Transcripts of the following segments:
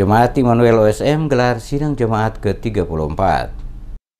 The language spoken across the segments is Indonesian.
Jemaat Immanuel OSM gelar sidang jemaat ke-34.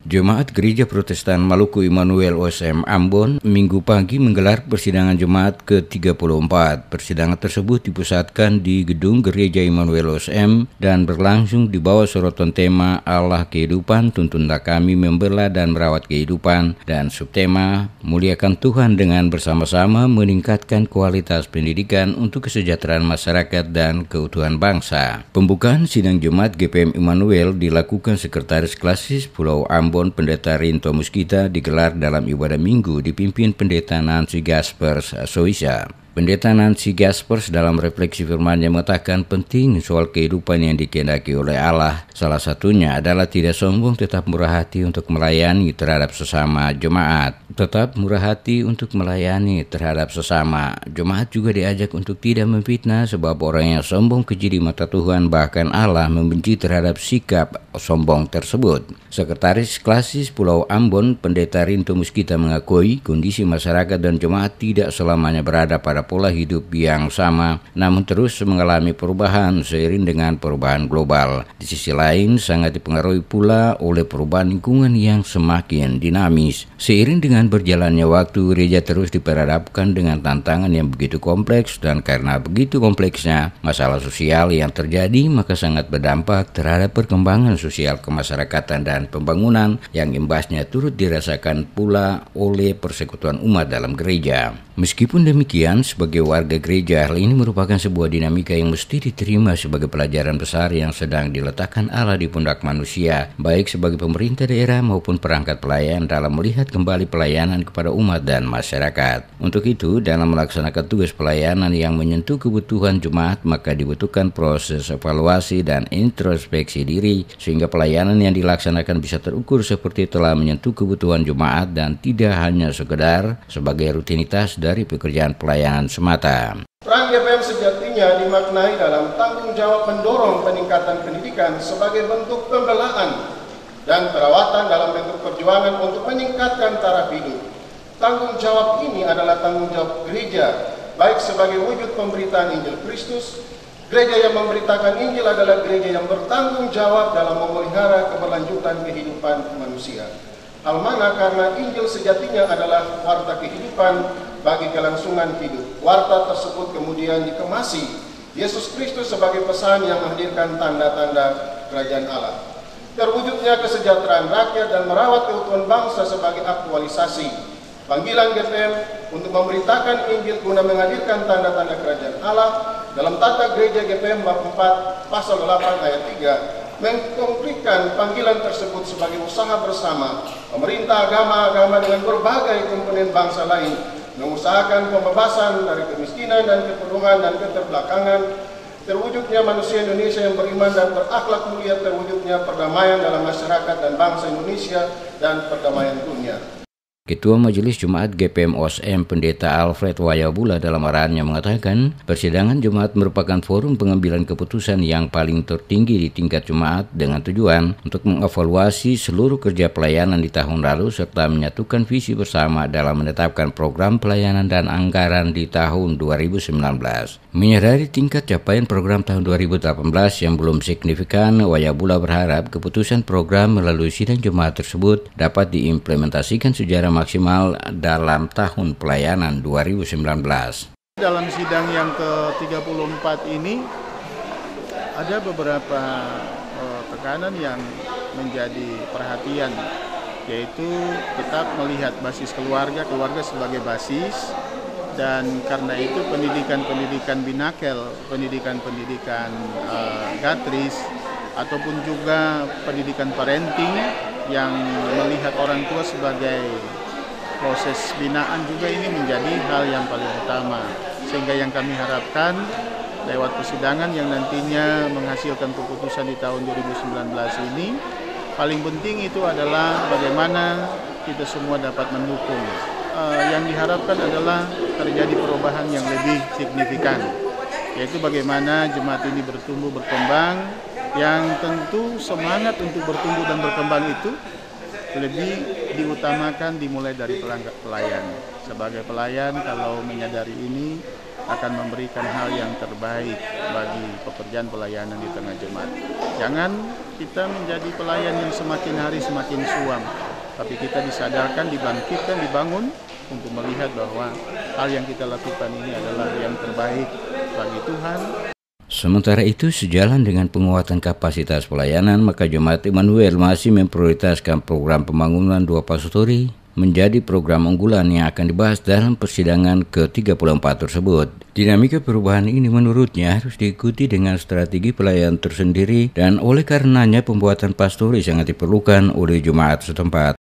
Jemaat Gereja Protestan Maluku Immanuel OSM Ambon Minggu pagi menggelar persidangan jemaat ke-34. Persidangan tersebut dipusatkan di gedung Gereja Immanuel OSM dan berlangsung di bawah sorotan tema Allah Kehidupan, tuntunlah kami membela dan merawat kehidupan, dan subtema muliakan Tuhan dengan bersama-sama meningkatkan kualitas pendidikan untuk kesejahteraan masyarakat dan keutuhan bangsa. Pembukaan sidang jemaat GPM Immanuel dilakukan Sekretaris Klasis Pulau Ambon Pendeta Rinto Muskita digelar dalam ibadah minggu dipimpin Pendeta Nancy Gaspers Soisa. Pendeta Nancy Gaspers dalam refleksi firman-Nya mengatakan penting soal kehidupan yang dikehendaki oleh Allah. Salah satunya adalah tidak sombong, tetap murah hati untuk melayani terhadap sesama jemaat. Tetap murah hati untuk melayani terhadap sesama. Jemaat juga diajak untuk tidak memfitnah, sebab orang yang sombong keji di mata Tuhan, bahkan Allah membenci terhadap sikap sombong tersebut. Sekretaris Klasis Pulau Ambon Pendeta Rinto Muskita mengakui kondisi masyarakat dan jemaat tidak selamanya berada pada pola hidup yang sama, namun terus mengalami perubahan seiring dengan perubahan global. Di sisi lain, sangat dipengaruhi pula oleh perubahan lingkungan yang semakin dinamis. Seiring dengan berjalannya waktu, gereja terus diperhadapkan dengan tantangan yang begitu kompleks, dan karena begitu kompleksnya masalah sosial yang terjadi, maka sangat berdampak terhadap perkembangan sosial kemasyarakatan dan pembangunan yang imbasnya turut dirasakan pula oleh persekutuan umat dalam gereja. Meskipun demikian, sebagai warga gereja, hal ini merupakan sebuah dinamika yang mesti diterima sebagai pelajaran besar yang sedang diletakkan Allah di pundak manusia, baik sebagai pemerintah daerah maupun perangkat pelayan dalam melihat kembali pelayanan kepada umat dan masyarakat. Untuk itu, dalam melaksanakan tugas pelayanan yang menyentuh kebutuhan jemaat, maka dibutuhkan proses evaluasi dan introspeksi diri, sehingga pelayanan yang dilaksanakan bisa terukur seperti telah menyentuh kebutuhan jemaat dan tidak hanya sekedar sebagai rutinitas dari pekerjaan pelayanan semata. Peran GPM sejatinya dimaknai dalam tanggung jawab mendorong peningkatan pendidikan sebagai bentuk pembelaan dan perawatan dalam bentuk perjuangan untuk meningkatkan taraf hidup. Tanggung jawab ini adalah tanggung jawab gereja, baik sebagai wujud pemberitaan Injil Kristus. Gereja yang memberitakan Injil adalah gereja yang bertanggung jawab dalam memelihara keberlanjutan kehidupan manusia. Hal mana karena Injil sejatinya adalah warta kehidupan bagi kelangsungan hidup. Warta tersebut kemudian dikemasi Yesus Kristus sebagai pesan yang menghadirkan tanda-tanda kerajaan Allah. Terwujudnya kesejahteraan rakyat dan merawat keutuhan bangsa sebagai aktualisasi panggilan GPM untuk memberitakan Injil guna menghadirkan tanda-tanda kerajaan Allah. Dalam tata gereja GPM bab 4 pasal 8 ayat 3 mengkonkretkan panggilan tersebut sebagai usaha bersama pemerintah agama-agama dengan berbagai komponen bangsa lain mengusahakan pembebasan dari kemiskinan dan keperluan dan keterbelakangan, terwujudnya manusia Indonesia yang beriman dan berakhlak mulia, terwujudnya perdamaian dalam masyarakat dan bangsa Indonesia dan perdamaian dunia. Ketua Majelis Jemaat GPM OSM Pendeta Alfred Wayabula dalam arahannya mengatakan, persidangan jemaat merupakan forum pengambilan keputusan yang paling tertinggi di tingkat jemaat dengan tujuan untuk mengevaluasi seluruh kerja pelayanan di tahun lalu serta menyatukan visi bersama dalam menetapkan program pelayanan dan anggaran di tahun 2019. Menyadari tingkat capaian program tahun 2018 yang belum signifikan, Wayabula berharap keputusan program melalui sidang jemaat tersebut dapat diimplementasikan secara maksimal dalam tahun pelayanan 2019. Dalam sidang yang ke-34 ini ada beberapa tekanan yang menjadi perhatian, yaitu tetap melihat basis keluarga sebagai basis, dan karena itu pendidikan binakel, pendidikan gatris, ataupun juga pendidikan parenting yang melihat orang tua sebagai proses binaan juga ini menjadi hal yang paling utama, sehingga yang kami harapkan lewat persidangan yang nantinya menghasilkan keputusan di tahun 2019 ini, paling penting itu adalah bagaimana kita semua dapat mendukung. Yang diharapkan adalah terjadi perubahan yang lebih signifikan, yaitu bagaimana jemaat ini bertumbuh berkembang, yang tentu semangat untuk bertumbuh dan berkembang itu lebih diutamakan dimulai dari pelayan. Sebagai pelayan, kalau menyadari ini, akan memberikan hal yang terbaik bagi pekerjaan pelayanan di tengah jemaat. Jangan kita menjadi pelayan yang semakin hari semakin suam, tapi kita disadarkan, dibangkitkan, dibangun untuk melihat bahwa hal yang kita lakukan ini adalah yang terbaik bagi Tuhan. Sementara itu, sejalan dengan penguatan kapasitas pelayanan, maka Jemaat Immanuel masih memprioritaskan program pembangunan 2 pastori menjadi program unggulan yang akan dibahas dalam persidangan ke-34 tersebut. Dinamika perubahan ini menurutnya harus diikuti dengan strategi pelayanan tersendiri dan oleh karenanya pembuatan pastori sangat diperlukan oleh jemaat setempat.